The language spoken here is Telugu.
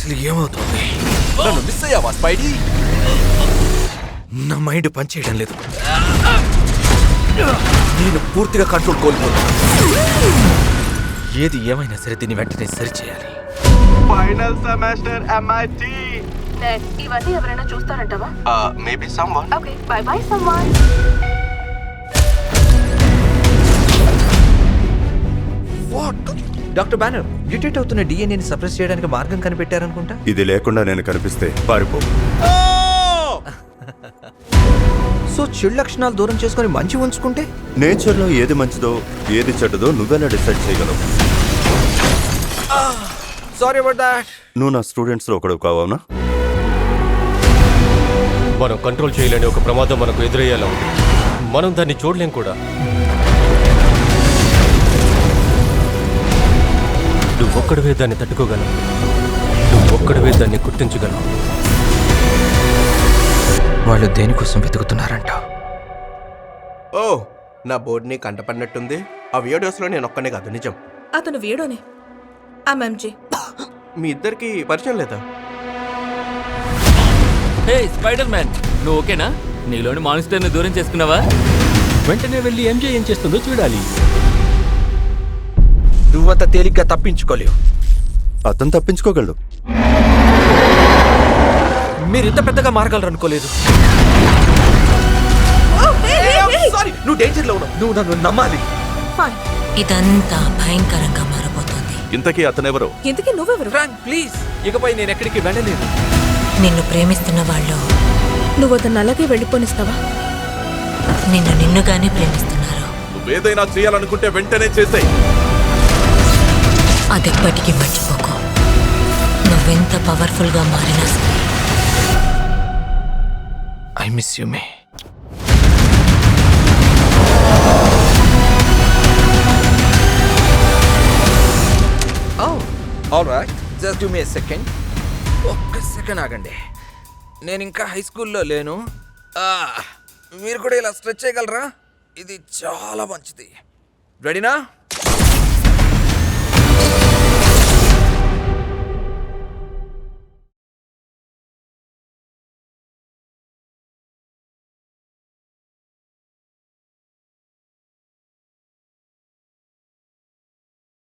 అసలు ఏమవుతుంది? నన్ను మిస్ అయ్యావా స్పైడీ? నా మైండ్ పనిచేయడం లేదు. నేను పూర్తిగా కంట్రోల్ కోల్పోతాను. ఏది ఏమైనా సరే దీన్ని వెంటనే సరిచేయాలి. Final semester MIT. ఇవన్నీ ఎవరైనా చూస్తారంటావా? Maybe someone. Okay, bye bye someone. What? Doctor Banner, mutate అవుతున్న డిఎన్ఏని సప్రెస్ చేయడానికి మార్గం కనిపెట్టారనుకుంటా. ఇది లేకుండా నేను కనిపిస్తే పారిపో. సో చెడు లక్షణాలు దూరం చేసుకొని మంచి ఉంచుకుంటే నేచర్లో ఏది మంచిదో ఏది చెడ్డదో నువ్వెలా డిసైడ్ చేయగలవు? Sorry about that. నువ్వు నా స్టూడెంట్స్లో ఒకడు కావునా? మనం కంట్రోల్ చేయలేని ఒక ప్రమాదం మనకు ఎదురయ్యేలా ఉంది. మనం దాన్ని చూడలేం కూడా. నువ్వొక్కడివే దాన్ని తట్టుకోగలవు. నువ్వొక్కడివే దాన్ని గుర్తించగలవు. వాళ్ళు దేనికోసం వెతుకుతున్నారంట? ఓ, నా బోర్డుని కంటపడినట్టుంది. ఆ వీడియోస్లో నేను ఒక్కనే కాదు, నిజం. అతను వీడోనే. MJ. మీ ఇద్దరికి పరిచయం లేదా? హే స్పైడర్ మ్యాన్, నువ్వు ఓకేనా? నీలోని మాన్స్టర్ని దూరం చేసుకున్నావా? వెంటనే వెళ్ళి ఎంజే ఏం చేస్తుందో చూడాలి. నువ్వంత తేలిగ్గా తప్పించుకోలేవు. అతను తప్పించుకోగలడు. మీరు ఇంత పెద్దగా మారగలరు అనుకోలేదు. సారీ, నువ్వు డేంజర్లో ఉన్నావు. నువ్వు నన్ను నమ్మాలి. ఇదంతా భయంకరంగా మారబోతోంది. ఇంతకీ అతనెవరు? ఇంతకీ నువ్వెవరు? ఫ్రాంక్, ప్లీజ్, ఇకపై నేను ఎక్కడికి వెళ్ళలేదు. నిన్ను ప్రేమిస్తున్న వాళ్ళు నువ్వు అతను అలాగే వెళ్ళిపోనిస్తావా? నిన్నుగానే ప్రేమిస్తున్నారు. నువ్వేదైనా చేయాలనుకుంటే వెంటనే చేసేయ్. అదెప్పటికీ మర్చిపోకు. నువ్వెంత పవర్ఫుల్ గా మారినా సరే. I miss you may. Alright, just give me a second. ఒక్క సెకండ్ ఆగండి. నేను ఇంకా హై స్కూల్లో లేను. మీరు కూడా ఇలా స్ట్రెచ్ చేయగలరా? ఇది చాలా మంచిది. రెడీనా?